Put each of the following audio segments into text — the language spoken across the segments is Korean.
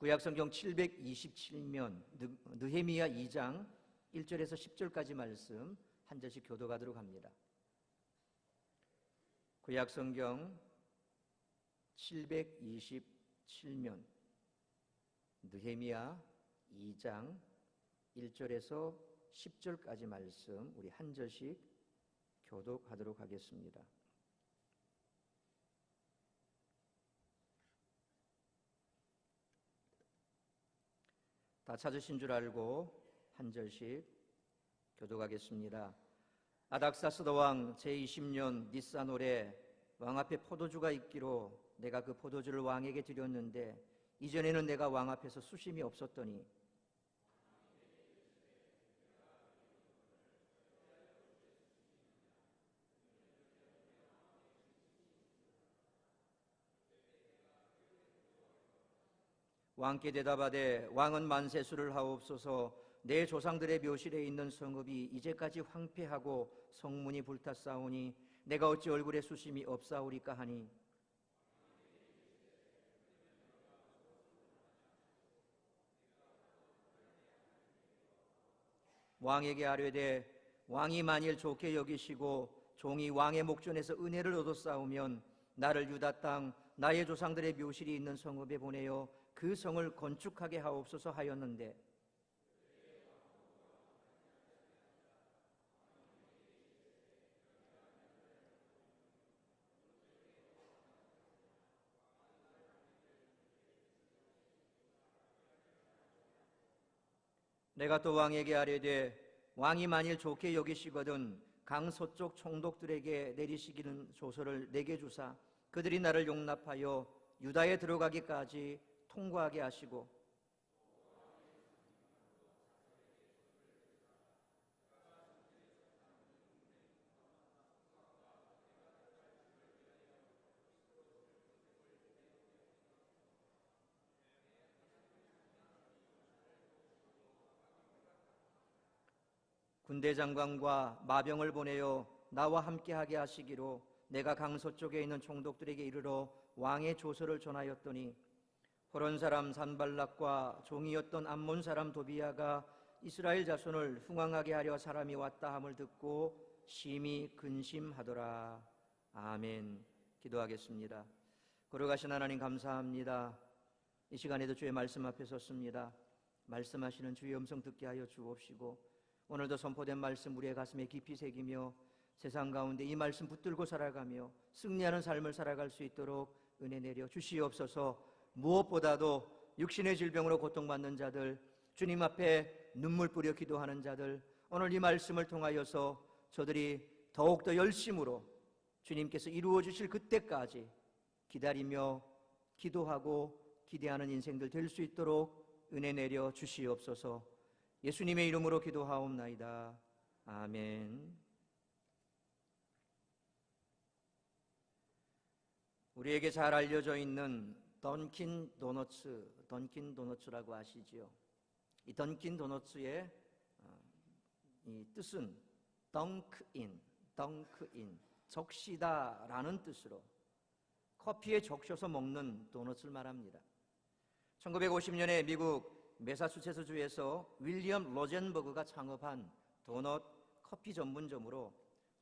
구약성경 727면 느헤미야 2장 1절에서 10절까지 말씀 한 절씩 교독하도록 합니다. 구약성경 727면 느헤미야 2장 1절에서 10절까지 말씀 우리 한 절씩 교독하도록 하겠습니다. 다 찾으신 줄 알고 한 절씩 교독하겠습니다. 아닥사스다 왕 제20년 니산월에 왕 앞에 포도주가 있기로 내가 그 포도주를 왕에게 드렸는데 이전에는 내가 왕 앞에서 수심이 없었더니 왕께 대답하되 왕은 만세수를 하옵소서. 내 조상들의 묘실에 있는 성읍이 이제까지 황폐하고 성문이 불탔사오니 내가 어찌 얼굴에 수심이 없사오리까 하니 왕에게 아뢰되 왕이 만일 좋게 여기시고 종이 왕의 목전에서 은혜를 얻었사오면 나를 유다 땅 나의 조상들의 묘실이 있는 성읍에 보내어 그 성을 건축하게 하옵소서 하였는데 내가 또 왕에게 아뢰되 왕이 만일 좋게 여기시거든 강 서쪽 총독들에게 내리시기는 조서를 내게 주사 그들이 나를 용납하여 유다에 들어가기까지 통과하게 하시고 군대 장관과 마병을 보내어 나와 함께하게 하시기로 내가 강서쪽에 있는 총독들에게 이르러 왕의 조서를 전하였더니 호론 사람 산발락과 종이었던 암몬 사람 도비야가 이스라엘 자손을 흥황하게 하려 사람이 왔다 함을 듣고 심히 근심하더라. 아멘. 기도하겠습니다. 걸어가신 하나님 감사합니다. 이 시간에도 주의 말씀 앞에 섰습니다. 말씀하시는 주의 음성 듣게 하여 주옵시고 오늘도 선포된 말씀 우리의 가슴에 깊이 새기며 세상 가운데 이 말씀 붙들고 살아가며 승리하는 삶을 살아갈 수 있도록 은혜 내려 주시옵소서. 무엇보다도 육신의 질병으로 고통받는 자들, 주님 앞에 눈물 뿌려 기도하는 자들, 오늘 이 말씀을 통하여서 저들이 더욱더 열심으로 주님께서 이루어 주실 그때까지 기다리며 기도하고 기대하는 인생들 될 수 있도록 은혜 내려 주시옵소서. 예수님의 이름으로 기도하옵나이다. 아멘. 우리에게 잘 알려져 있는 던킨 도너츠라고 아시지요? 이 던킨 도너츠의 이 뜻은 덩크인, 적시다라는 뜻으로 커피에 적셔서 먹는 도너츠를 말합니다. 1950년에 미국 매사추세츠주에서 윌리엄 로젠버그가 창업한 도넛 커피 전문점으로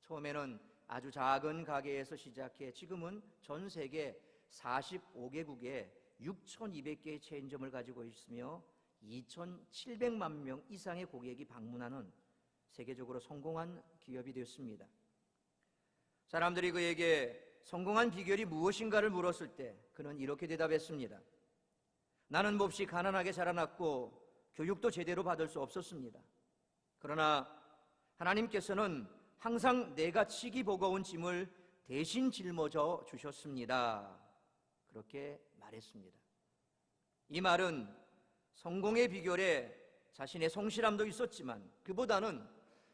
처음에는 아주 작은 가게에서 시작해 지금은 전 세계 45개국에 6,200개의 체인점을 가지고 있으며 2,700만 명 이상의 고객이 방문하는 세계적으로 성공한 기업이 되었습니다. 사람들이 그에게 성공한 비결이 무엇인가를 물었을 때 그는 이렇게 대답했습니다. 나는 몹시 가난하게 자라났고 교육도 제대로 받을 수 없었습니다. 그러나 하나님께서는 항상 내가 치기 버거운 짐을 대신 짊어져 주셨습니다. 그렇게 말했습니다. 이 말은 성공의 비결에 자신의 성실함도 있었지만 그보다는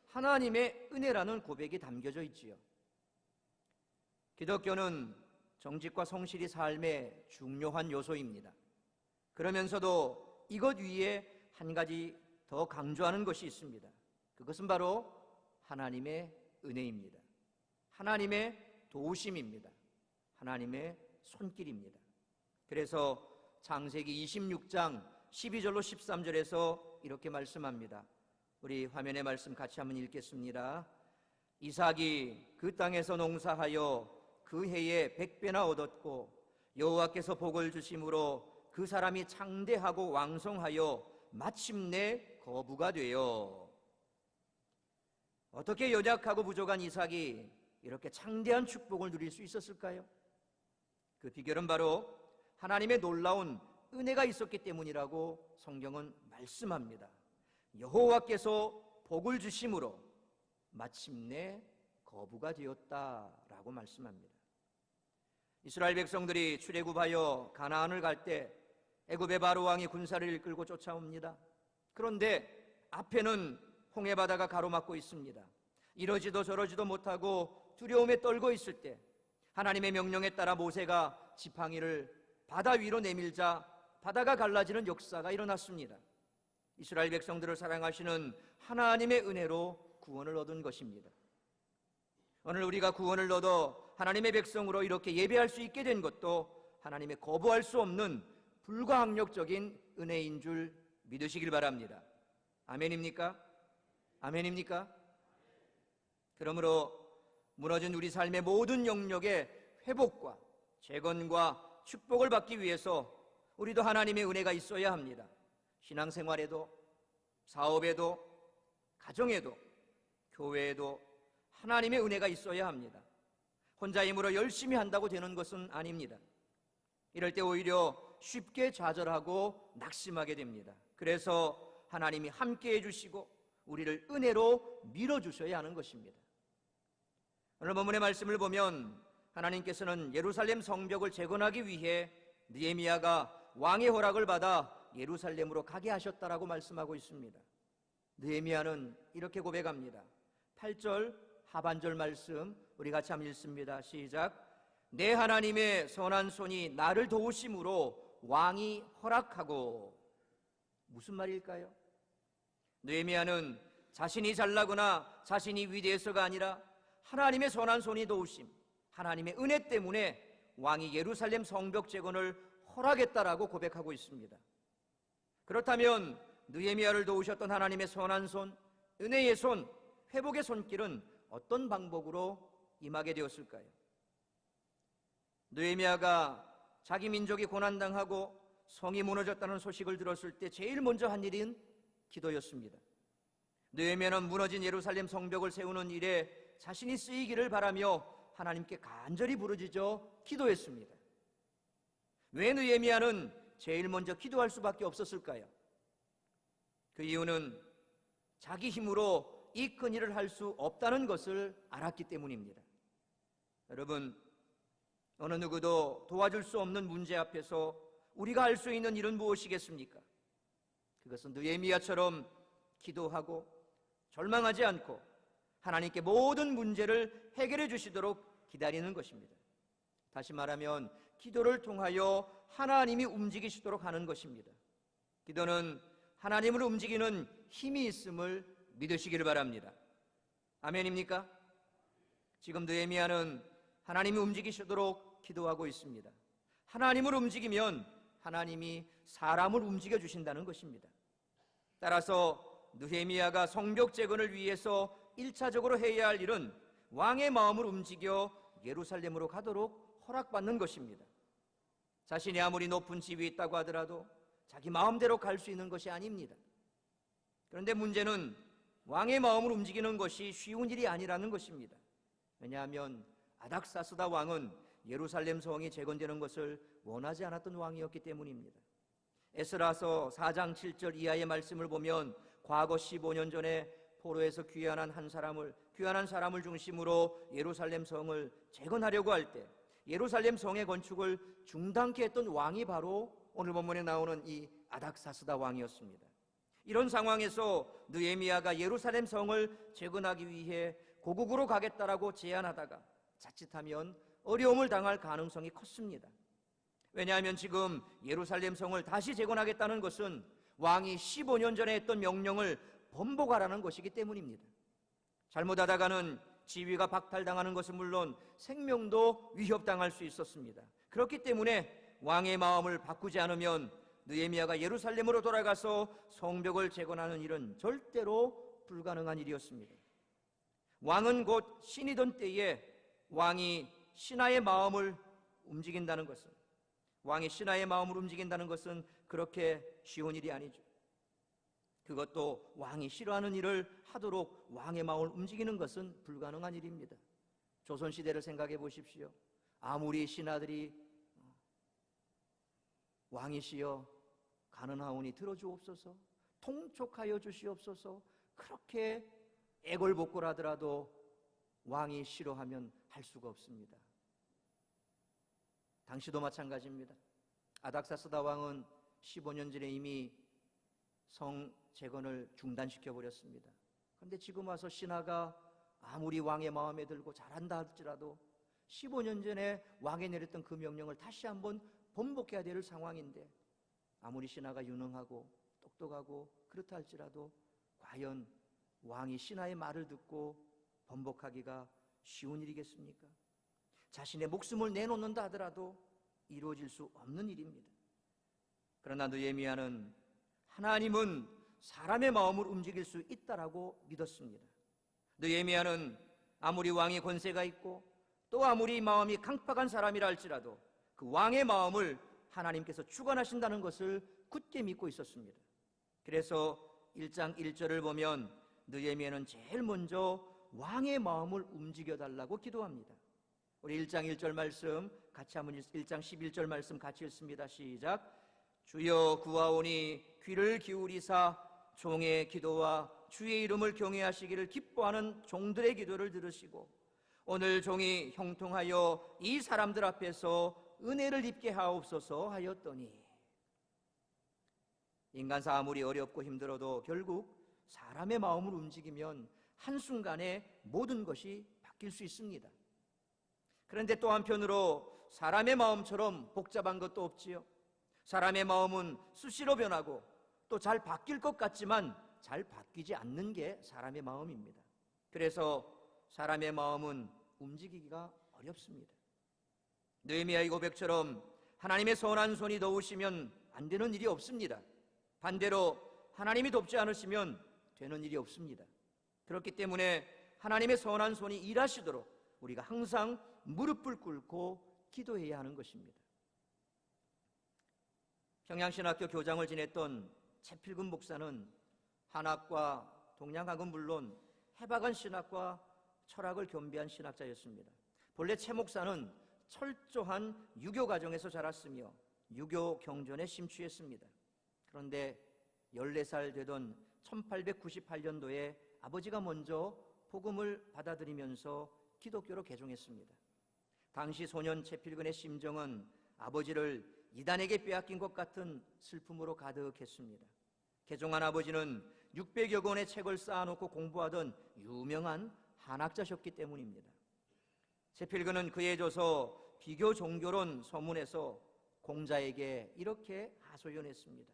하나님의 은혜라는 고백이 담겨져 있지요. 기독교는 정직과 성실이 삶의 중요한 요소입니다. 그러면서도 이것 위에 한 가지 더 강조하는 것이 있습니다. 그것은 바로 하나님의 은혜입니다. 하나님의 도우심입니다. 하나님의 손길입니다. 그래서 창세기 26장 12절로 13절에서 이렇게 말씀합니다. 우리 화면의 말씀 같이 한번 읽겠습니다. 이삭이 그 땅에서 농사하여 그 해에 100배나 얻었고 여호와께서 복을 주심으로 그 사람이 창대하고 왕성하여 마침내 거부가 되어. 어떻게 연약하고 부족한 이삭이 이렇게 창대한 축복을 누릴 수 있었을까요? 그 비결은 바로 하나님의 놀라운 은혜가 있었기 때문이라고 성경은 말씀합니다. 여호와께서 복을 주심으로 마침내 거부가 되었다라고 말씀합니다. 이스라엘 백성들이 출애굽하여 가나안을 갈 때 애굽의 바로 왕이 군사를 이끌고 쫓아옵니다. 그런데 앞에는 홍해 바다가 가로막고 있습니다. 이러지도 저러지도 못하고 두려움에 떨고 있을 때 하나님의 명령에 따라 모세가 지팡이를 바다 위로 내밀자 바다가 갈라지는 역사가 일어났습니다. 이스라엘 백성들을 사랑하시는 하나님의 은혜로 구원을 얻은 것입니다. 오늘 우리가 구원을 얻어 하나님의 백성으로 이렇게 예배할 수 있게 된 것도 하나님의 거부할 수 없는 불가항력적인 은혜인 줄 믿으시길 바랍니다. 아멘입니까? 아멘입니까? 그러므로 무너진 우리 삶의 모든 영역의 회복과 재건과 축복을 받기 위해서 우리도 하나님의 은혜가 있어야 합니다. 신앙생활에도, 사업에도, 가정에도, 교회에도 하나님의 은혜가 있어야 합니다. 혼자 힘으로 열심히 한다고 되는 것은 아닙니다. 이럴 때 오히려 쉽게 좌절하고 낙심하게 됩니다. 그래서 하나님이 함께 해주시고 우리를 은혜로 밀어주셔야 하는 것입니다. 오늘 본문의 말씀을 보면 하나님께서는 예루살렘 성벽을 재건하기 위해 느헤미야가 왕의 허락을 받아 예루살렘으로 가게 하셨다라고 말씀하고 있습니다. 느헤미야는 이렇게 고백합니다. 8절 하반절 말씀 우리 같이 한번 읽습니다. 시작. 내 하나님의 선한 손이 나를 도우심으로 왕이 허락하고. 무슨 말일까요? 느헤미야는 자신이 잘나거나 자신이 위대해서가 아니라 하나님의 선한 손이 도우심, 하나님의 은혜 때문에 왕이 예루살렘 성벽 재건을 허락했다라고 고백하고 있습니다. 그렇다면 느헤미야를 도우셨던 하나님의 선한 손, 은혜의 손, 회복의 손길은 어떤 방법으로 임하게 되었을까요? 느헤미야가 자기 민족이 고난당하고 성이 무너졌다는 소식을 들었을 때 제일 먼저 한 일은 기도였습니다. 느헤미야는 무너진 예루살렘 성벽을 세우는 일에 자신이 쓰이기를 바라며 하나님께 간절히 부르짖어 기도했습니다. 왜 느헤미야는 제일 먼저 기도할 수밖에 없었을까요? 그 이유는 자기 힘으로 이 큰 일을 할 수 없다는 것을 알았기 때문입니다. 여러분, 어느 누구도 도와줄 수 없는 문제 앞에서 우리가 할 수 있는 일은 무엇이겠습니까? 그것은 느헤미야처럼 기도하고 절망하지 않고 하나님께 모든 문제를 해결해 주시도록 기다리는 것입니다. 다시 말하면 기도를 통하여 하나님이 움직이시도록 하는 것입니다. 기도는 하나님을 움직이는 힘이 있음을 믿으시기를 바랍니다. 아멘입니까? 지금 느헤미야는 하나님이 움직이시도록 기도하고 있습니다. 하나님을 움직이면 하나님이 사람을 움직여 주신다는 것입니다. 따라서 느헤미야가 성벽 재건을 위해서 1차적으로 해야 할 일은 왕의 마음을 움직여 예루살렘으로 가도록 허락받는 것입니다. 자신이 아무리 높은 지위에 있다고 하더라도 자기 마음대로 갈 수 있는 것이 아닙니다. 그런데 문제는 왕의 마음을 움직이는 것이 쉬운 일이 아니라는 것입니다. 왜냐하면 아닥사스다 왕은 예루살렘 성이 재건되는 것을 원하지 않았던 왕이었기 때문입니다. 에스라서 4장 7절 이하의 말씀을 보면 과거 15년 전에 포로에서 귀환한 사람을 중심으로 예루살렘 성을 재건하려고 할 때 예루살렘 성의 건축을 중단케 했던 왕이 바로 오늘 본문에 나오는 이 아닥사스다 왕이었습니다. 이런 상황에서 느헤미야가 예루살렘 성을 재건하기 위해 고국으로 가겠다라고 제안하다가 자칫하면 어려움을 당할 가능성이 컸습니다. 왜냐하면 지금 예루살렘 성을 다시 재건하겠다는 것은 왕이 15년 전에 했던 명령을 번복하라는 것이기 때문입니다. 잘못하다가는 지위가 박탈당하는 것은 물론 생명도 위협당할 수 있었습니다. 그렇기 때문에 왕의 마음을 바꾸지 않으면 느헤미야가 예루살렘으로 돌아가서 성벽을 재건하는 일은 절대로 불가능한 일이었습니다. 왕은 곧 신이던 때에 왕이 신하의 마음을 움직인다는 것은, 왕이 신하의 마음을 움직인다는 것은 그렇게 쉬운 일이 아니죠. 그것도 왕이 싫어하는 일을 하도록 왕의 마음을 움직이는 것은 불가능한 일입니다. 조선시대를 생각해 보십시오. 아무리 신하들이 왕이시여 가난하오니 들어주옵소서, 통촉하여 주시옵소서, 그렇게 애걸복걸 하더라도 왕이 싫어하면 할 수가 없습니다. 당시도 마찬가지입니다. 아닥사스다 왕은 15년 전에 이미 성 재건을 중단시켜 버렸습니다. 그런데 지금 와서 신하가 아무리 왕의 마음에 들고 잘한다 할지라도 15년 전에 왕이 내렸던 그 명령을 다시 한번 번복해야 될 상황인데, 아무리 신하가 유능하고 똑똑하고 그렇다 할지라도 과연 왕이 신하의 말을 듣고 번복하기가 쉬운 일이겠습니까? 자신의 목숨을 내놓는다 하더라도 이루어질 수 없는 일입니다. 그러나 느헤미야는 하나님은 사람의 마음을 움직일 수 있다라고 믿었습니다. 느헤미야는 아무리 왕의 권세가 있고 또 아무리 마음이 강팍한 사람이라 할지라도 그 왕의 마음을 하나님께서 주관하신다는 것을 굳게 믿고 있었습니다. 그래서 1장 1절을 보면 느헤미야는 제일 먼저 왕의 마음을 움직여달라고 기도합니다. 우리 1장 1절 말씀 같이 한번 1장 11절 말씀 같이 읽습니다. 시작. 주여 구하오니 귀를 기울이사 종의 기도와 주의 이름을 경외하시기를 기뻐하는 종들의 기도를 들으시고 오늘 종이 형통하여 이 사람들 앞에서 은혜를 입게 하옵소서 하였더니, 인간사 아무리 어렵고 힘들어도 결국 사람의 마음을 움직이면 한순간에 모든 것이 바뀔 수 있습니다. 그런데 또 한편으로 사람의 마음처럼 복잡한 것도 없지요. 사람의 마음은 수시로 변하고 또 잘 바뀔 것 같지만 잘 바뀌지 않는 게 사람의 마음입니다. 그래서 사람의 마음은 움직이기가 어렵습니다. 느헤미야의 고백처럼 하나님의 선한 손이 도우시면 안 되는 일이 없습니다. 반대로 하나님이 돕지 않으시면 되는 일이 없습니다. 그렇기 때문에 하나님의 선한 손이 일하시도록 우리가 항상 무릎을 꿇고 기도해야 하는 것입니다. 평양신학교 교장을 지냈던 최필근 목사는 한학과 동양학은 물론 해박한 신학과 철학을 겸비한 신학자였습니다. 본래 최 목사는 철저한 유교 가정에서 자랐으며 유교 경전에 심취했습니다. 그런데 14살 되던 1898년도에 아버지가 먼저 복음을 받아들이면서 기독교로 개종했습니다. 당시 소년 최필근의 심정은 아버지를 이단에게 빼앗긴 것 같은 슬픔으로 가득했습니다. 개종한 아버지는 600여 권의 책을 쌓아놓고 공부하던 유명한 한학자셨기 때문입니다. 최필근은 그에 져서 비교 종교론 서문에서 공자에게 이렇게 하소연했습니다.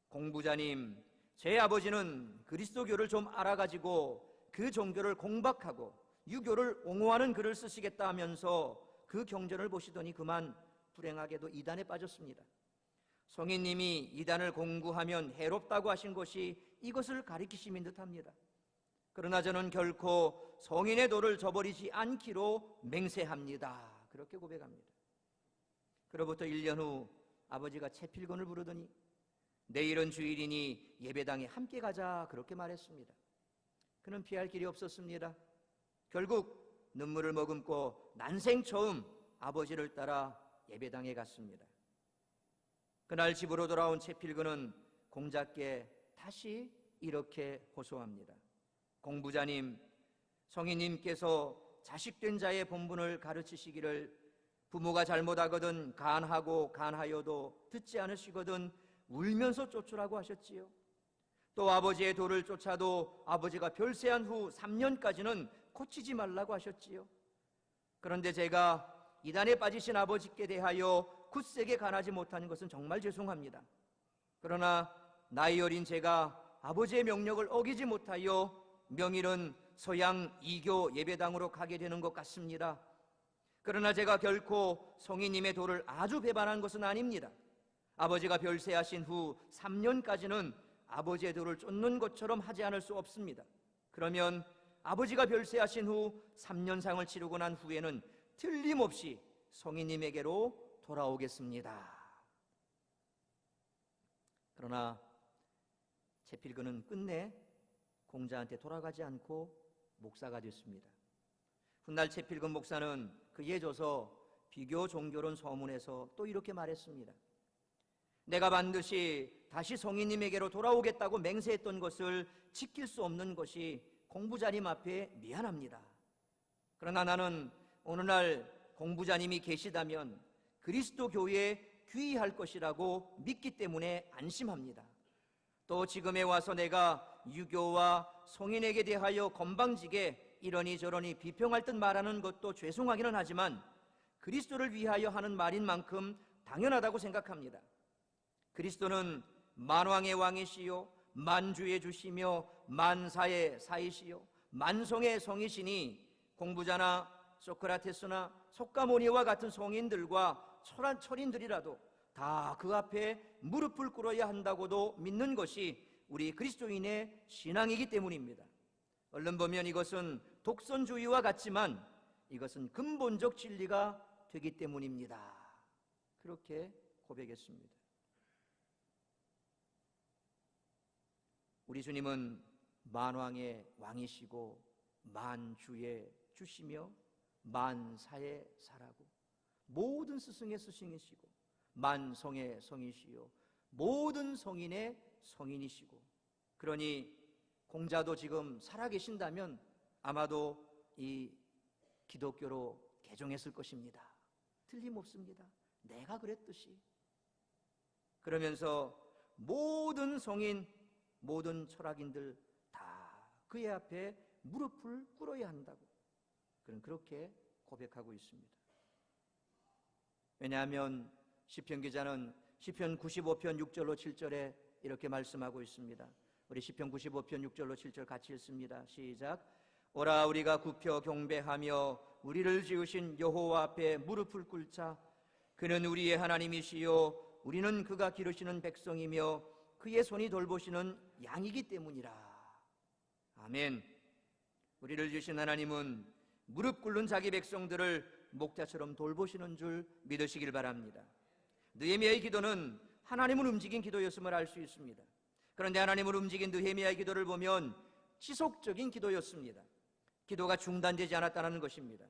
공부자님, 제 아버지는 그리스도교를 좀 알아가지고 그 종교를 공박하고 유교를 옹호하는 글을 쓰시겠다 하면서 그 경전을 보시더니 그만 불행하게도 이단에 빠졌습니다. 성인님이 이단을 공부하면 해롭다고 하신 것이 이것을 가리키심인 듯합니다. 그러나 저는 결코 성인의 도를 저버리지 않기로 맹세합니다. 그렇게 고백합니다. 그로부터 1년 후 아버지가 최필근을 부르더니 내일은 주일이니 예배당에 함께 가자 그렇게 말했습니다. 그는 피할 길이 없었습니다. 결국 눈물을 머금고 난생 처음 아버지를 따라 예배당에 갔습니다. 그날 집으로 돌아온 최필근은 공자께 다시 이렇게 호소합니다. 공부자님, 성인님께서 자식된 자의 본분을 가르치시기를 부모가 잘못하거든 간하고 간하여도 듣지 않으시거든 울면서 쫓으라고 하셨지요. 또 아버지의 도를 쫓아도 아버지가 별세한 후 3년까지는 고치지 말라고 하셨지요. 그런데 제가 이단에 빠지신 아버지께 대하여 굳세게 간하지 못하는 것은 정말 죄송합니다. 그러나 나이 어린 제가 아버지의 명령을 어기지 못하여 명일은 서양 이교 예배당으로 가게 되는 것 같습니다. 그러나 제가 결코 성인님의 도를 아주 배반한 것은 아닙니다. 아버지가 별세하신 후 3년까지는 아버지의 도를 쫓는 것처럼 하지 않을 수 없습니다. 그러면 아버지가 별세하신 후 3년상을 치르고 난 후에는 틀림없이 성인님에게로 돌아오겠습니다. 그러나 채필근은 끝내 공자한테 돌아가지 않고 목사가 됐습니다. 훗날 채필근 목사는 그에 져서 비교 종교론 서문에서 또 이렇게 말했습니다. 내가 반드시 다시 성인님에게로 돌아오겠다고 맹세했던 것을 지킬 수 없는 것이 공부자님 앞에 미안합니다. 그러나 나는 오늘날 공부자님이 계시다면 그리스도 교회에 귀의할 것이라고 믿기 때문에 안심합니다. 또 지금에 와서 내가 유교와 성인에게 대하여 건방지게 이러니 저러니 비평할 듯 말하는 것도 죄송하기는 하지만 그리스도를 위하여 하는 말인 만큼 당연하다고 생각합니다. 그리스도는 만왕의 왕이시요 만주의 주시며 만사의 사이시요 만성의 성이시니 공부자나 소크라테스나 속가모니와 같은 성인들과 철인들이라도 다 그 앞에 무릎을 꿇어야 한다고도 믿는 것이 우리 그리스도인의 신앙이기 때문입니다. 얼른 보면 이것은 독선주의와 같지만 이것은 근본적 진리가 되기 때문입니다. 그렇게 고백했습니다. 우리 주님은 만왕의 왕이시고 만주의 주시며 만사의 사라고 모든 스승의 스승이시고 만성의 성이시요 모든 성인의 성인이시고, 그러니 공자도 지금 살아계신다면 아마도 이 기독교로 개종했을 것입니다. 틀림없습니다. 내가 그랬듯이. 그러면서 모든 성인, 모든 철학인들 다 그의 앞에 무릎을 꿇어야 한다고 그는 그렇게 고백하고 있습니다. 왜냐하면 시편 기자는 시편 95편 6절로 7절에 이렇게 말씀하고 있습니다. 우리 시편 95편 6절로 7절 같이 읽습니다. 시작. 오라 우리가 굽혀 경배하며 우리를 지으신 여호와 앞에 무릎을 꿇자. 그는 우리의 하나님이시요 우리는 그가 기르시는 백성이며 그의 손이 돌보시는 양이기 때문이라. 아멘. 우리를 지으신 하나님은 무릎 꿇는 자기 백성들을 목자처럼 돌보시는 줄 믿으시길 바랍니다. 느헤미야의 기도는 하나님을 움직인 기도였음을 알 수 있습니다. 그런데 하나님을 움직인 느헤미야의 기도를 보면 지속적인 기도였습니다. 기도가 중단되지 않았다는 것입니다.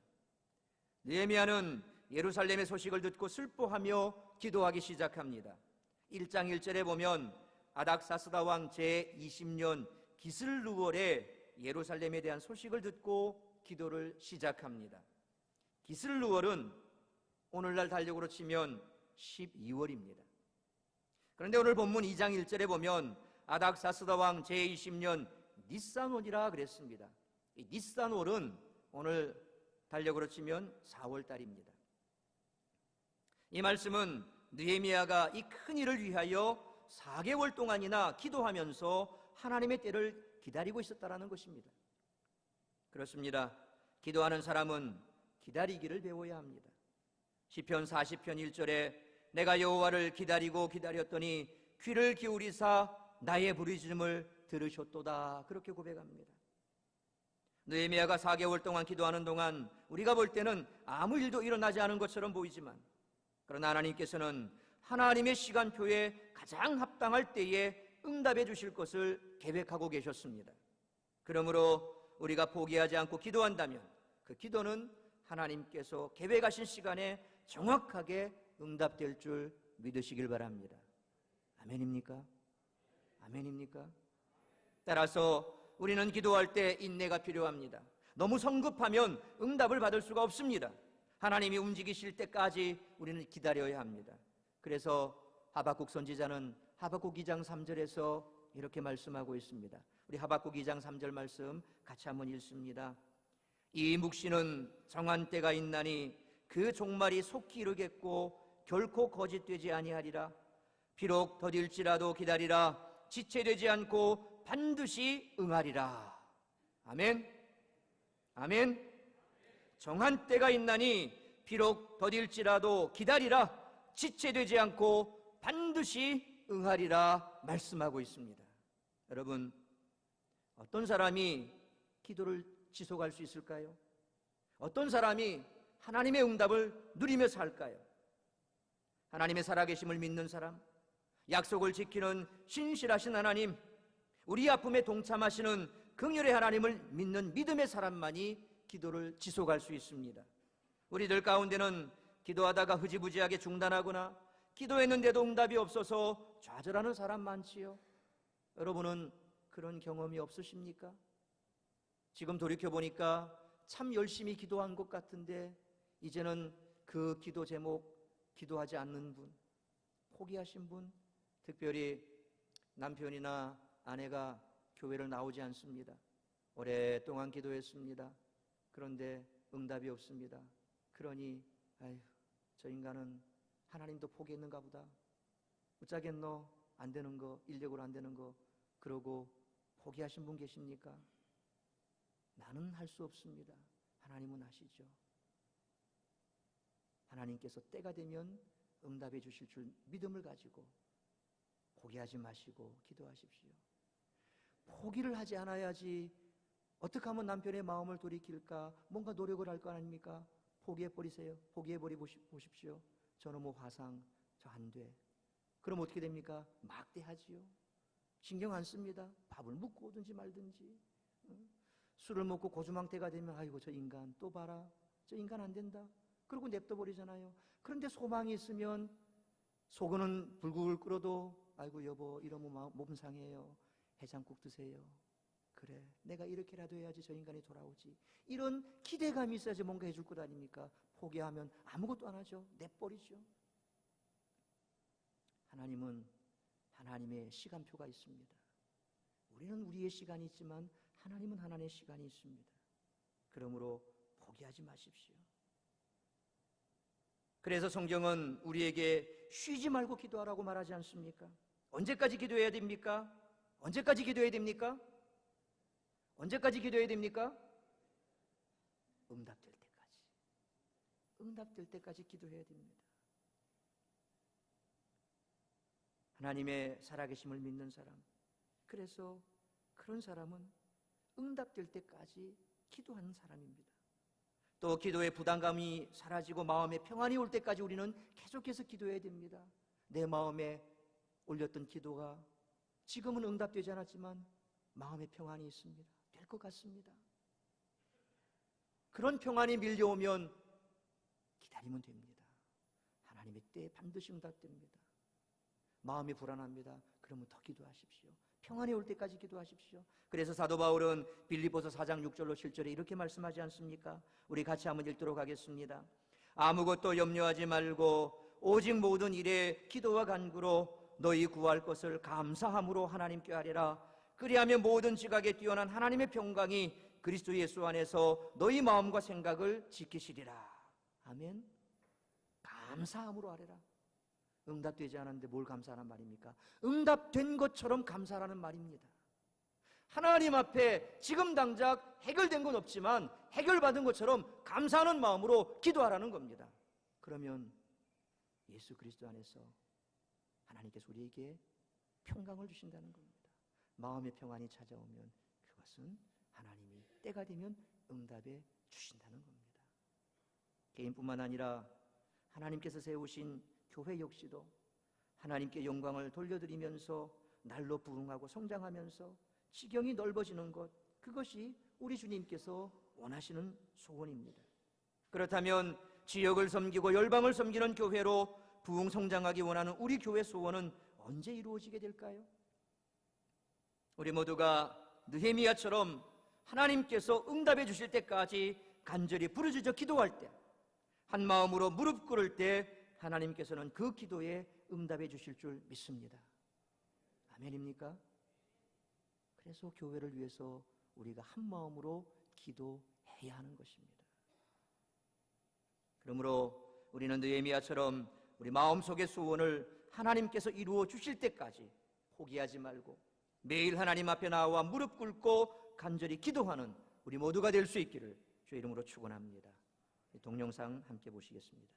느헤미야는 예루살렘의 소식을 듣고 슬퍼하며 기도하기 시작합니다. 1장 1절에 보면 아닥사스다 왕 제20년 기슬루월에 예루살렘에 대한 소식을 듣고 기도를 시작합니다. 기슬루월은 오늘날 달력으로 치면 12월입니다. 그런데 오늘 본문 2장 1절에 보면 아닥사스다 왕 제20년 니산월이라 그랬습니다. 이 니산월은 오늘 달력으로 치면 4월달입니다. 이 말씀은 느헤미야가 이 큰 일을 위하여 4개월 동안이나 기도하면서 하나님의 때를 기다리고 있었다는 것입니다. 그렇습니다. 기도하는 사람은 기다리기를 배워야 합니다. 시편 40편 1절에 내가 여호와를 기다리고 기다렸더니 귀를 기울이사 나의 부르짖음을 들으셨도다. 그렇게 고백합니다. 느헤미야가 4개월 동안 기도하는 동안 우리가 볼 때는 아무 일도 일어나지 않은 것처럼 보이지만, 그러나 하나님께서는 하나님의 시간표에 가장 합당할 때에 응답해 주실 것을 계획하고 계셨습니다. 그러므로 우리가 포기하지 않고 기도한다면 그 기도는 하나님께서 계획하신 시간에 정확하게 응답될 줄 믿으시길 바랍니다. 아멘입니까? 아멘입니까? 따라서 우리는 기도할 때 인내가 필요합니다. 너무 성급하면 응답을 받을 수가 없습니다. 하나님이 움직이실 때까지 우리는 기다려야 합니다. 그래서 하박국 선지자는 하박국 2장 3절에서 이렇게 말씀하고 있습니다. 우리 하박국 2장 3절 말씀 같이 한번 읽습니다. 이 묵시는 정한 때가 있나니 그 종말이 속히 이르겠고 결코 거짓되지 아니하리라. 비록 더딜지라도 기다리라. 지체되지 않고 반드시 응하리라. 아멘. 아멘. 정한 때가 있나니 비록 더딜지라도 기다리라. 지체되지 않고 반드시 응하리라 말씀하고 있습니다. 여러분, 어떤 사람이 기도를 지속할 수 있을까요? 어떤 사람이 하나님의 응답을 누리며 살까요? 하나님의 살아계심을 믿는 사람, 약속을 지키는 신실하신 하나님, 우리 아픔에 동참하시는 긍휼의 하나님을 믿는 믿음의 사람만이 기도를 지속할 수 있습니다. 우리들 가운데는 기도하다가 흐지부지하게 중단하거나 기도했는데도 응답이 없어서 좌절하는 사람 많지요. 여러분은 그런 경험이 없으십니까? 지금 돌이켜보니까 참 열심히 기도한 것 같은데 이제는 그 기도 제목 기도하지 않는 분, 포기하신 분, 특별히 남편이나 아내가 교회를 나오지 않습니다. 오랫동안 기도했습니다. 그런데 응답이 없습니다. 그러니 아휴, 저 인간은 하나님도 포기했는가 보다. 어쩌겠노? 안 되는 거, 인력으로 안 되는 거. 그러고 포기하신 분 계십니까? 나는 할 수 없습니다. 하나님은 아시죠. 하나님께서 때가 되면 응답해 주실 줄 믿음을 가지고 포기하지 마시고 기도하십시오. 포기를 하지 않아야지 어떻게 하면 남편의 마음을 돌이킬까 뭔가 노력을 할 거 아닙니까? 포기해버리세요. 포기해버리십시오. 저는 뭐 화상 저 안 돼. 그럼 어떻게 됩니까? 막대하지요. 신경 안 씁니다. 밥을 먹고 오든지 말든지. 술을 먹고 고주망태가 되면 아이고 저 인간 또 봐라. 저 인간 안 된다. 그러고 냅둬버리잖아요. 그런데 소망이 있으면 속은 불굴 끓어도 아이고 여보 이러면 몸 상해요. 해장국 드세요. 그래 내가 이렇게라도 해야지 저 인간이 돌아오지. 이런 기대감이 있어야지 뭔가 해줄 것 아닙니까? 포기하면 아무것도 안 하죠. 내버리죠. 하나님은 하나님의 시간표가 있습니다. 우리는 우리의 시간이 있지만 하나님은 하나님의 시간이 있습니다. 그러므로 포기하지 마십시오. 그래서 성경은 우리에게 쉬지 말고 기도하라고 말하지 않습니까? 언제까지 기도해야 됩니까? 언제까지 기도해야 됩니까? 언제까지 기도해야 됩니까? 응답될 때까지. 응답될 때까지 기도해야 됩니다. 하나님의 살아계심을 믿는 사람, 그래서 그런 사람은 응답될 때까지 기도하는 사람입니다. 또 기도의 부담감이 사라지고 마음의 평안이 올 때까지 우리는 계속해서 기도해야 됩니다. 내 마음에 올렸던 기도가 지금은 응답되지 않았지만 마음의 평안이 있습니다. 될 것 같습니다. 그런 평안이 밀려오면 기다리면 됩니다. 하나님의 때에 반드시 응답됩니다. 마음이 불안합니다. 그러면 더 기도하십시오. 평안이 올 때까지 기도하십시오. 그래서 사도 바울은 빌립보서 4장 6절로 7절에 이렇게 말씀하지 않습니까? 우리 같이 한번 읽도록 하겠습니다. 아무것도 염려하지 말고 오직 모든 일에 기도와 간구로 너희 구할 것을 감사함으로 하나님께 아뢰라. 그리하면 모든 지각에 뛰어난 하나님의 평강이 그리스도 예수 안에서 너희 마음과 생각을 지키시리라. 아멘. 감사함으로 아뢰라. 응답되지 않았는데 뭘 감사하란 말입니까? 응답된 것처럼 감사하라는 말입니다. 하나님 앞에 지금 당장 해결된 건 없지만 해결받은 것처럼 감사하는 마음으로 기도하라는 겁니다. 그러면 예수 그리스도 안에서 하나님께서 우리에게 평강을 주신다는 겁니다. 마음의 평안이 찾아오면 그것은 하나님이 때가 되면 응답해 주신다는 겁니다. 개인뿐만 아니라 하나님께서 세우신 교회 역시도 하나님께 영광을 돌려드리면서 날로 부흥하고 성장하면서 지경이 넓어지는 것, 그것이 우리 주님께서 원하시는 소원입니다. 그렇다면 지역을 섬기고 열방을 섬기는 교회로 부흥 성장하기 원하는 우리 교회 소원은 언제 이루어지게 될까요? 우리 모두가 느헤미야처럼 하나님께서 응답해 주실 때까지 간절히 부르짖어 기도할 때, 한 마음으로 무릎 꿇을 때 하나님께서는 그 기도에 응답해 주실 줄 믿습니다. 아멘입니까? 그래서 교회를 위해서 우리가 한 마음으로 기도해야 하는 것입니다. 그러므로 우리는 느헤미야처럼 우리 마음속의 소원을 하나님께서 이루어 주실 때까지 포기하지 말고 매일 하나님 앞에 나와 무릎 꿇고 간절히 기도하는 우리 모두가 될 수 있기를 주의 이름으로 축원합니다. 동영상 함께 보시겠습니다.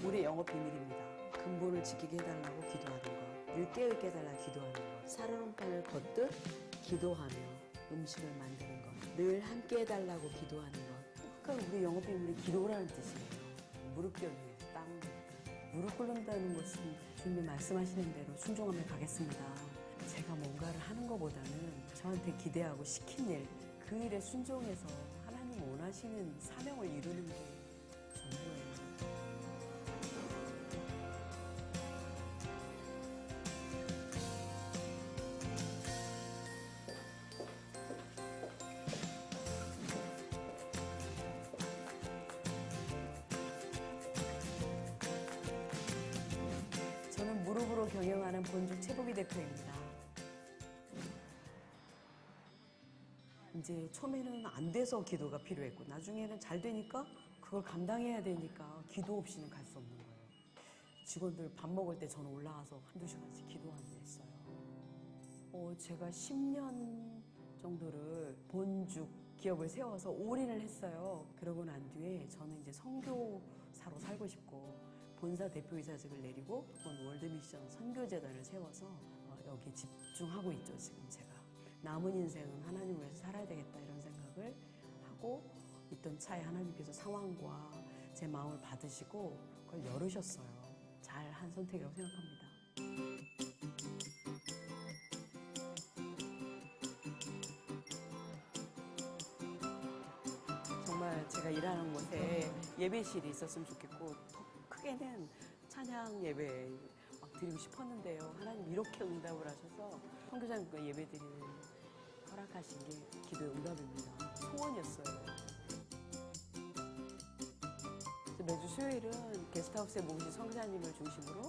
우리의 영업 비밀입니다. 근본을 지키게 해달라고 기도하는 것, 늘 깨어있게 해달라고 기도하는 것, 살아온 빵을 걷듯 기도하며 음식을 만드는 것, 늘 함께 해달라고 기도하는 것. 그러니까 우리 영업 비밀이 기도라는 뜻이에요. 무릎 꿇기 위해서 땅 무릎 꿇는다는 것은 주님이 말씀하시는 대로 순종하며 가겠습니다. 제가 뭔가를 하는 것보다는 저한테 기대하고 시킨 일, 그 일에 순종해서 하나님 원하시는 사명을 이루는 게 전부예요. 저는 무릎으로 경영하는 본죽 최복희 대표입니다. 이제 처음에는 안 돼서 기도가 필요했고 나중에는 잘 되니까 그걸 감당해야 되니까 기도 없이는 갈 수 없는 거예요. 직원들 밥 먹을 때 저는 올라가서 한두 시간씩 기도했어요. 제가 10년 정도를 본죽 기업을 세워서 올인을 했어요. 그러고 난 뒤에 저는 이제 선교사로 살고 싶고 본사 대표이사직을 내리고 월드미션 선교재단을 세워서 여기 집중하고 있죠. 지금 제가 남은 인생은 하나님을 위해서 살아야 되겠다 이런 생각을 하고 있던 차에 하나님께서 상황과 제 마음을 받으시고 그걸 열으셨어요. 잘한 선택이라고 생각합니다. 정말 제가 일하는 곳에 예배실이 있었으면 좋겠고 더 크게는 찬양 예배 막 드리고 싶었는데요. 하나님 이렇게 응답을 하셔서 선교사님과 예배 드리는 허락하신 게 기도의 응답입니다. 소원이었어요. 매주 수요일은 게스트하우스에 모으신 선교사님을 중심으로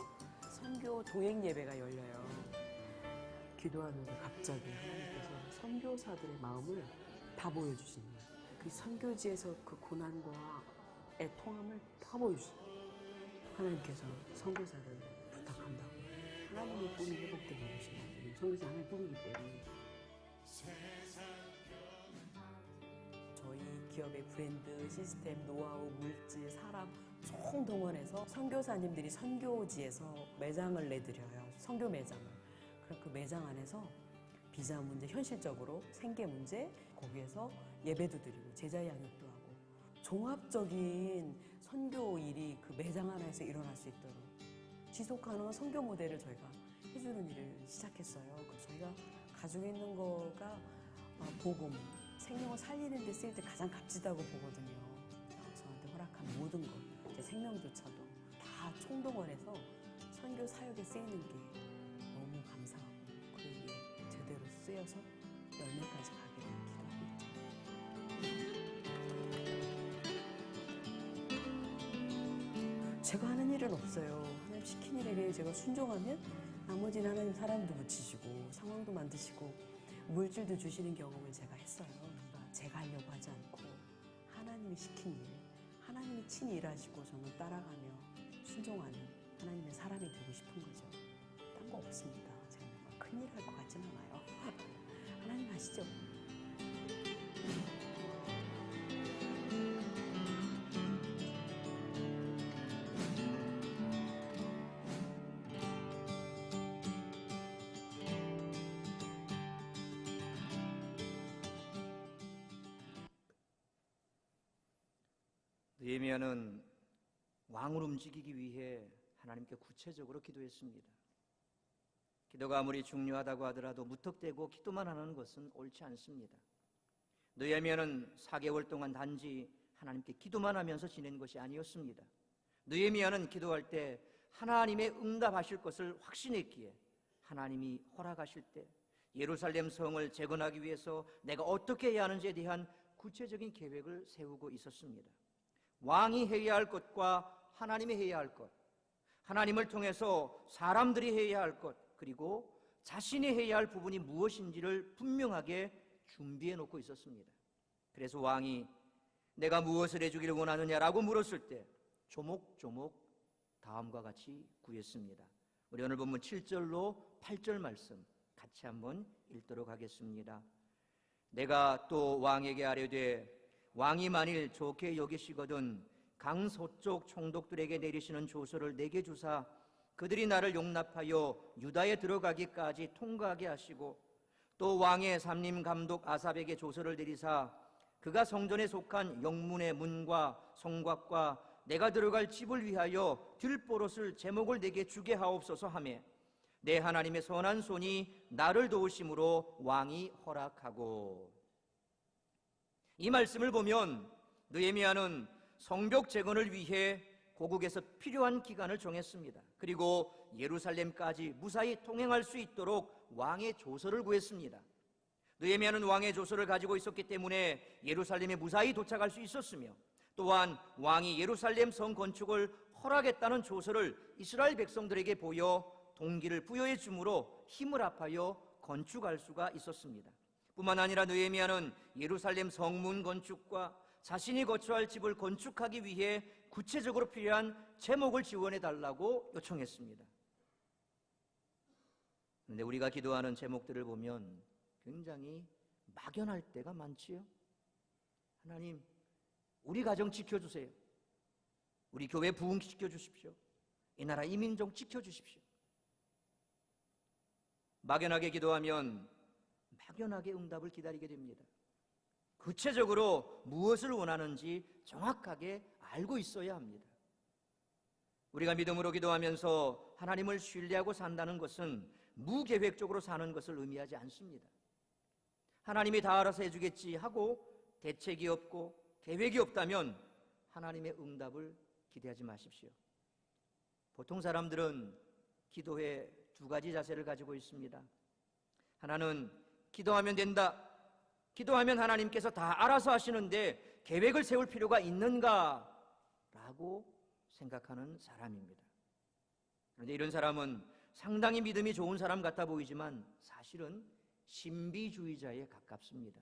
선교 동행 예배가 열려요. 기도하는데 갑자기 하나님께서 선교사들의 마음을 다 보여주시는 거예요. 그 선교지에서 그 고난과 애통함을 다 보여주시는 거예요. 하나님께서 선교사를 부탁한다고. 하나님의 꿈이 회복되게 해주시는 선교사 하나님의 꿈이기 때문에 저희 기업의 브랜드, 시스템, 노하우, 물질, 사람 총동원해서 선교사님들이 선교지에서 매장을 내드려요. 선교 매장을. 그럼 그 매장 안에서 비자 문제, 현실적으로 생계 문제, 거기에서 예배도 드리고 제자 양육도 하고 종합적인 선교 일이 그 매장 하나에서 일어날 수 있도록 지속 가능한 선교 모델을 저희가 해주는 일을 시작했어요. 그래서 저희가 가지고 있는 거가 복음, 생명을 살리는 데 쓰일 때 가장 값지다고 보거든요. 저한테 허락한 모든 것, 제 생명조차도 다 총동원해서 선교 사역에 쓰이는 게 너무 감사하고 그게 제대로 쓰여서 열매까지 가기를 기도합니다. 제가 하는 일은 없어요. 하나님 시킨 일에 제가 순종하면 나머지는 하나님 사람도 붙이시고 상황도 만드시고 물질도 주시는 경험을 제가 했어요. 그러니까 제가 하려고 하지 않고 하나님이 시킨 일, 하나님이 친히 일하시고 저는 따라가며 순종하는 하나님의 사람이 되고 싶은 거죠. 딴 거 없습니다. 제가 뭔가 큰일 할 것 같진 않아요. 하나님 아시죠? 느헤미야는 왕을 움직이기 위해 하나님께 구체적으로 기도했습니다. 기도가 아무리 중요하다고 하더라도 무턱대고 기도만 하는 것은 옳지 않습니다. 느헤미야는 4개월 동안 단지 하나님께 기도만 하면서 지낸 것이 아니었습니다. 느헤미야는 기도할 때 하나님의 응답하실 것을 확신했기에 하나님이 허락하실 때 예루살렘 성을 재건하기 위해서 내가 어떻게 해야 하는지에 대한 구체적인 계획을 세우고 있었습니다. 왕이 해야 할 것과 하나님이 해야 할 것, 하나님을 통해서 사람들이 해야 할 것, 그리고 자신이 해야 할 부분이 무엇인지를 분명하게 준비해 놓고 있었습니다. 그래서 왕이 내가 무엇을 해주기를 원하느냐라고 물었을 때 조목조목 다음과 같이 구했습니다. 우리 오늘 본문 7절로 8절 말씀 같이 한번 읽도록 하겠습니다. 내가 또 왕에게 아뢰되 왕이 만일 좋게 여기시거든 강서쪽 총독들에게 내리시는 조서를 내게 주사 그들이 나를 용납하여 유다에 들어가기까지 통과하게 하시고 또 왕의 삼림 감독 아삽에게 조서를 내리사 그가 성전에 속한 영문의 문과 성곽과 내가 들어갈 집을 위하여 들보롯을 제목을 내게 주게 하옵소서 하매 내 하나님의 선한 손이 나를 도우심으로 왕이 허락하고. 이 말씀을 보면 느헤미야는 성벽 재건을 위해 고국에서 필요한 기간을 정했습니다. 그리고 예루살렘까지 무사히 통행할 수 있도록 왕의 조서를 구했습니다. 느헤미야는 왕의 조서를 가지고 있었기 때문에 예루살렘에 무사히 도착할 수 있었으며 또한 왕이 예루살렘 성 건축을 허락했다는 조서를 이스라엘 백성들에게 보여 동기를 부여해 주므로 힘을 합하여 건축할 수가 있었습니다. 뿐만 아니라 느헤미야는 예루살렘 성문 건축과 자신이 거처할 집을 건축하기 위해 구체적으로 필요한 제목을 지원해 달라고 요청했습니다. 그런데 우리가 기도하는 제목들을 보면 굉장히 막연할 때가 많지요. 하나님, 우리 가정 지켜주세요. 우리 교회 부흥시켜 주십시오. 이 나라 이 민족 지켜주십시오. 막연하게 기도하면 막연하게 응답을 기다리게 됩니다. 구체적으로 무엇을 원하는지 정확하게 알고 있어야 합니다. 우리가 믿음으로 기도하면서 하나님을 신뢰하고 산다는 것은 무계획적으로 사는 것을 의미하지 않습니다. 하나님이 다 알아서 해주겠지 하고 대책이 없고 계획이 없다면 하나님의 응답을 기대하지 마십시오. 보통 사람들은 기도에 두 가지 자세를 가지고 있습니다. 하나는 기도하면 된다. 기도하면 하나님께서 다 알아서 하시는데 계획을 세울 필요가 있는가? 라고 생각하는 사람입니다. 그런데 이런 사람은 상당히 믿음이 좋은 사람 같아 보이지만 사실은 신비주의자에 가깝습니다.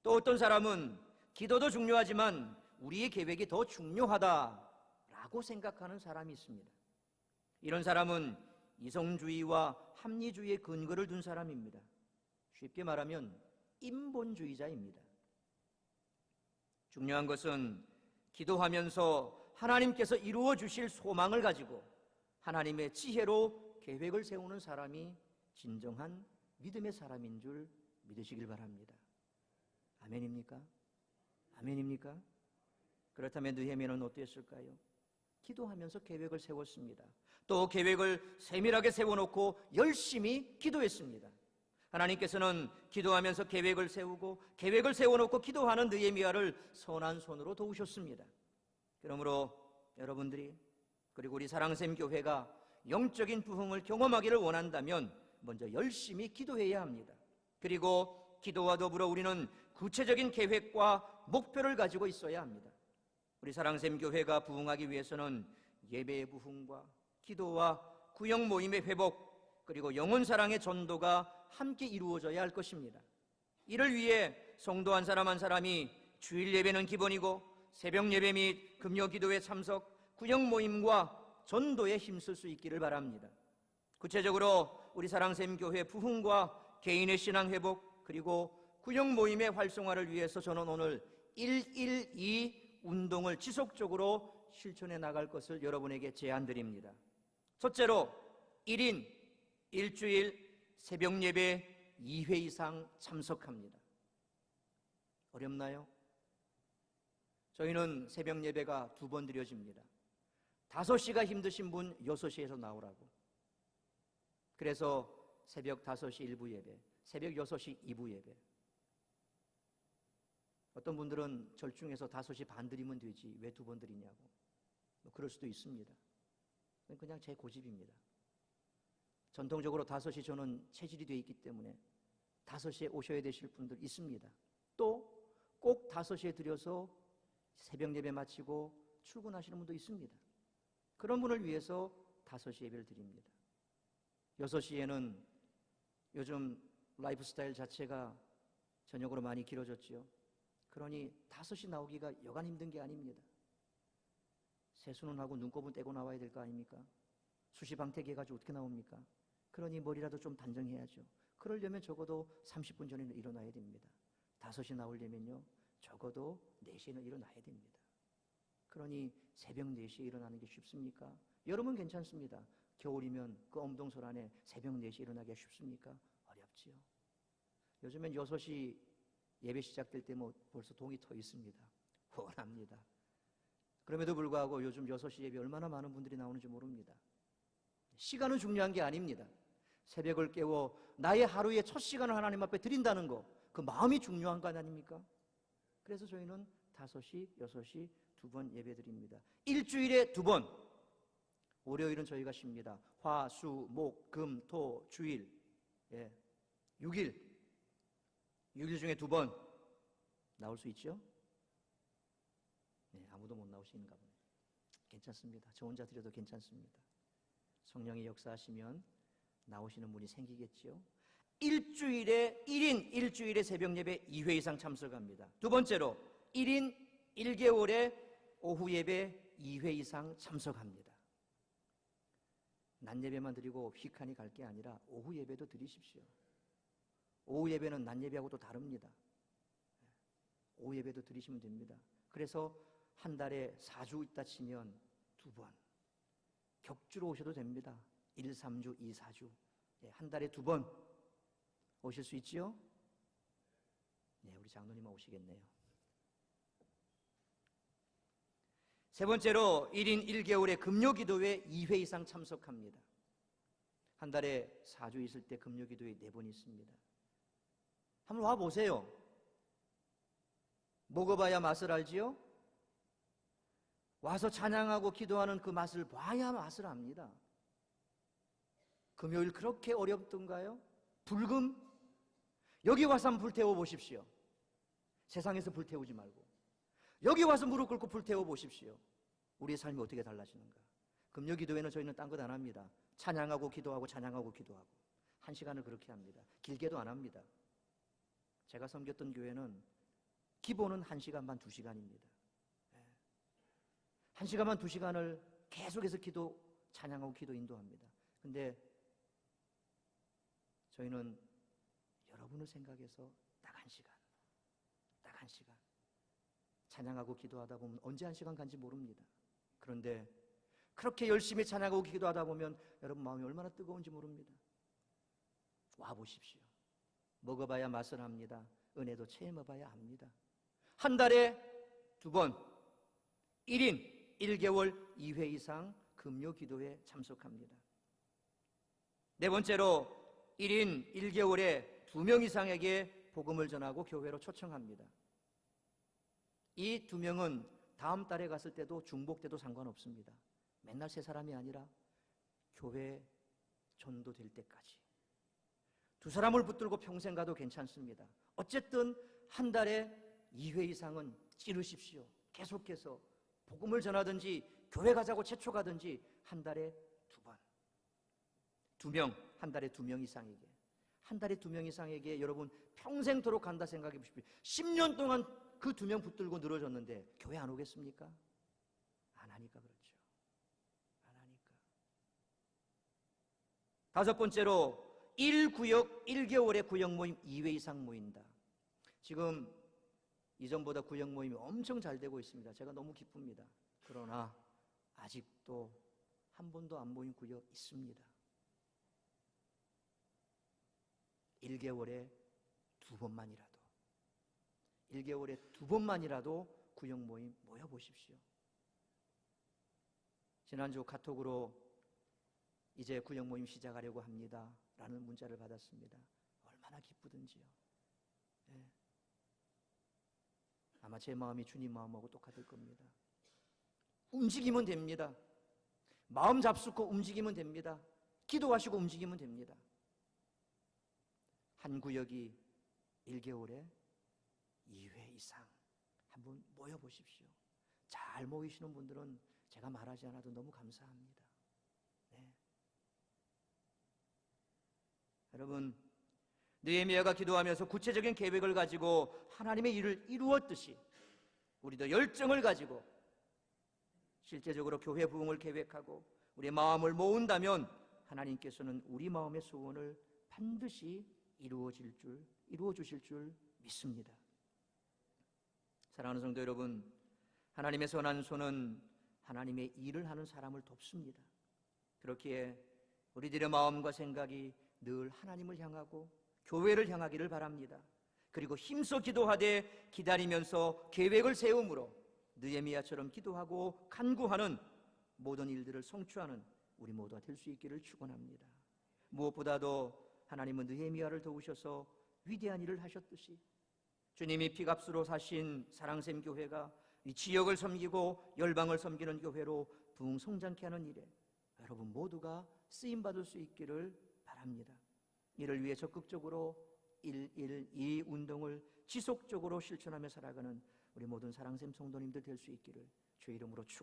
또 어떤 사람은 기도도 중요하지만 우리의 계획이 더 중요하다라고 생각하는 사람이 있습니다. 이런 사람은 이성주의와 합리주의에 근거를 둔 사람입니다. 쉽게 말하면 인본주의자입니다. 중요한 것은 기도하면서 하나님께서 이루어 주실 소망을 가지고 하나님의 지혜로 계획을 세우는 사람이 진정한 믿음의 사람인 줄 믿으시길 바랍니다. 아멘입니까? 아멘입니까? 그렇다면 느헤미야는 어땠을까요? 기도하면서 계획을 세웠습니다. 또 계획을 세밀하게 세워놓고 열심히 기도했습니다. 하나님께서는 기도하면서 계획을 세우고 계획을 세워놓고 기도하는 느헤미야를 선한 손으로 도우셨습니다. 그러므로 여러분들이 그리고 우리 사랑샘 교회가 영적인 부흥을 경험하기를 원한다면 먼저 열심히 기도해야 합니다. 그리고 기도와 더불어 우리는 구체적인 계획과 목표를 가지고 있어야 합니다. 우리 사랑샘 교회가 부흥하기 위해서는 예배의 부흥과 기도와 구역 모임의 회복 그리고 영혼사랑의 전도가 함께 이루어져야 할 것입니다. 이를 위해 성도 한 사람이 주일 예배는 기본이고 새벽 예배 및 금요 기도회 참석, 구역 모임과 전도에 힘쓸 수 있기를 바랍니다. 구체적으로 우리 사랑샘 교회 부흥과 개인의 신앙 회복 그리고 구역 모임의 활성화를 위해서 저는 오늘 112 운동을 지속적으로 실천해 나갈 것을 여러분에게 제안드립니다. 첫째로 1인 일주일 새벽 예배 2회 이상 참석합니다. 어렵나요? 저희는 새벽 예배가 2번 드려집니다. 5시가 힘드신 분 6시에서 나오라고. 그래서 새벽 5시 1부 예배, 새벽 6시 2부 예배. 어떤 분들은 절중해서 5시 반 드리면 되지 왜 2번 드리냐고 그럴 수도 있습니다. 그냥 제 고집입니다. 전통적으로 5시 저는 체질이 되어 있기 때문에 5시에 오셔야 되실 분들 있습니다. 또 꼭 5시에 드려서 새벽 예배 마치고 출근하시는 분도 있습니다. 그런 분을 위해서 5시 예배를 드립니다. 6시에는 요즘 라이프 스타일 자체가 저녁으로 많이 길어졌지요. 그러니 5시 나오기가 여간 힘든 게 아닙니다. 세수는 하고 눈곱은 떼고 나와야 될 거 아닙니까? 수시방태기 해가지고 어떻게 나옵니까? 그러니 머리라도 좀 단정해야죠. 그러려면 적어도 30분 전에는 일어나야 됩니다. 5시 나오려면요 적어도 4시에는 일어나야 됩니다. 그러니 새벽 4시에 일어나는 게 쉽습니까? 여름은 괜찮습니다. 겨울이면 그 엄동설 안에 새벽 4시에 일어나기가 쉽습니까? 어렵지요. 요즘엔 6시 예배 시작될 때 뭐 벌써 동이 터 있습니다. 훤합니다. 그럼에도 불구하고 요즘 6시 예배 얼마나 많은 분들이 나오는지 모릅니다. 시간은 중요한 게 아닙니다. 새벽을 깨워 나의 하루의 첫 시간을 하나님 앞에 드린다는 거, 그 마음이 중요한 거 아닙니까? 그래서 저희는 5시, 6시 2번 예배 드립니다. 일주일에 2번. 월요일은 저희가 쉽니다. 화, 수, 목, 금, 토, 주일. 6일. 6일 중에 2번 나올 수 있죠? 네, 아무도 못 나오시는가 보네. 괜찮습니다. 저 혼자 드려도 괜찮습니다. 성령이 역사하시면 나오시는 분이 생기겠지요. 일주일에 1인 일주일에 새벽 예배 2회 이상 참석합니다. 두 번째로 1인 1개월에 오후 예배 2회 이상 참석합니다. 낮 예배만 드리고 휙하니 갈 게 아니라 오후 예배도 드리십시오. 오후 예배는 낮 예배하고 또 다릅니다. 오후 예배도 드리시면 됩니다. 그래서 한 달에 4주 있다 치면 2번 격주로 오셔도 됩니다. 1, 3주, 2, 4주 한 달에 2번 오실 수 있지요? 네, 우리 장로님만 오시겠네요. 세 번째로 1인 1개월에 금요기도회 2회 이상 참석합니다. 한 달에 4주 있을 때 금요기도회 4번 있습니다. 한번 와보세요. 먹어봐야 맛을 알지요? 와서 찬양하고 기도하는 그 맛을 봐야 맛을 압니다. 금요일 그렇게 어렵던가요? 불금? 여기 와서 한번 불태워 보십시오. 세상에서 불태우지 말고 여기 와서 무릎 꿇고 불태워 보십시오. 우리의 삶이 어떻게 달라지는가. 금요기도회는 저희는 딴 것 안 합니다. 찬양하고 기도하고 찬양하고 기도하고 1시간을 그렇게 합니다. 길게도 안 합니다. 제가 섬겼던 교회는 기본은 1시간 반 2시간입니다. 1시간 반 2시간을 계속해서 기도, 찬양하고 기도 인도합니다. 근데 저희는 여러분을 생각해서 딱 1시간, 딱 1시간 찬양하고 기도하다 보면 언제 1시간 간지 모릅니다. 그런데 그렇게 열심히 찬양하고 기도하다 보면 여러분 마음이 얼마나 뜨거운지 모릅니다. 와보십시오. 먹어봐야 맛을 압니다. 은혜도 체험해봐야 합니다. 한 달에 2번 1인 1개월 2회 이상 금요 기도에 참석합니다. 네 번째로 1인 1개월에 2명 이상에게 복음을 전하고 교회로 초청합니다. 이 2명은 다음 달에 갔을 때도 중복돼도 상관없습니다. 맨날 세 사람이 아니라 교회 전도될 때까지 2사람을 붙들고 평생 가도 괜찮습니다. 어쨌든 한 달에 2회 이상은 찌르십시오. 계속해서 복음을 전하든지 교회 가자고 채촉하든지 한 달에 2번 2명, 한 달에 2명 이상에게 한 달에 2명 이상에게 여러분 평생토록 간다 생각해 보십시오. 10년 동안 그 2명 붙들고 늘어졌는데 교회 안 오겠습니까? 안 하니까 그렇죠. 안 하니까. 다섯 번째로 1구역 1개월에 구역 모임 2회 이상 모인다. 지금 이전보다 구역 모임이 엄청 잘 되고 있습니다. 제가 너무 기쁩니다. 그러나 아직도 한 번도 안 모인 구역 있습니다. 1개월에 2번만이라도 1개월에 2번만이라도 구역 모임 모여보십시오. 지난주 카톡으로 이제 구역 모임 시작하려고 합니다 라는 문자를 받았습니다. 얼마나 기쁘든지요. 네. 아마 제 마음이 주님 마음하고 똑같을 겁니다. 움직이면 됩니다. 마음 잡수고 움직이면 됩니다. 기도하시고 움직이면 됩니다. 한 구역이 1개월에 2회 이상 한번 모여보십시오. 잘 모이시는 분들은 제가 말하지 않아도 너무 감사합니다. 네. 여러분, 느헤미야가 기도하면서 구체적인 계획을 가지고 하나님의 일을 이루었듯이 우리도 열정을 가지고 실제적으로 교회 부흥을 계획하고 우리의 마음을 모은다면 하나님께서는 우리 마음의 소원을 반드시 이루어 주실 줄 믿습니다. 사랑하는 성도 여러분, 하나님의 선한 손은 하나님의 일을 하는 사람을 돕습니다. 그렇기에 우리들의 마음과 생각이 늘 하나님을 향하고 교회를 향하기를 바랍니다. 그리고 힘써 기도하되 기다리면서 계획을 세움으로 느헤미야처럼 기도하고 간구하는 모든 일들을 성취하는 우리 모두가 될 수 있기를 축원합니다. 무엇보다도 하나님은 느헤미야를 도우셔서 위대한 일을 하셨듯이 주님이 피값으로 사신 사랑샘 교회가 이 지역을 섬기고 열방을 섬기는 교회로 부흥성장케 하는 일에 여러분 모두가 쓰임받을 수 있기를 바랍니다. 이를 위해 적극적으로 112 운동을 지속적으로 실천하며 살아가는 우리 모든 사랑샘 성도님들 될 수 있기를 주의 이름으로 축원합니다.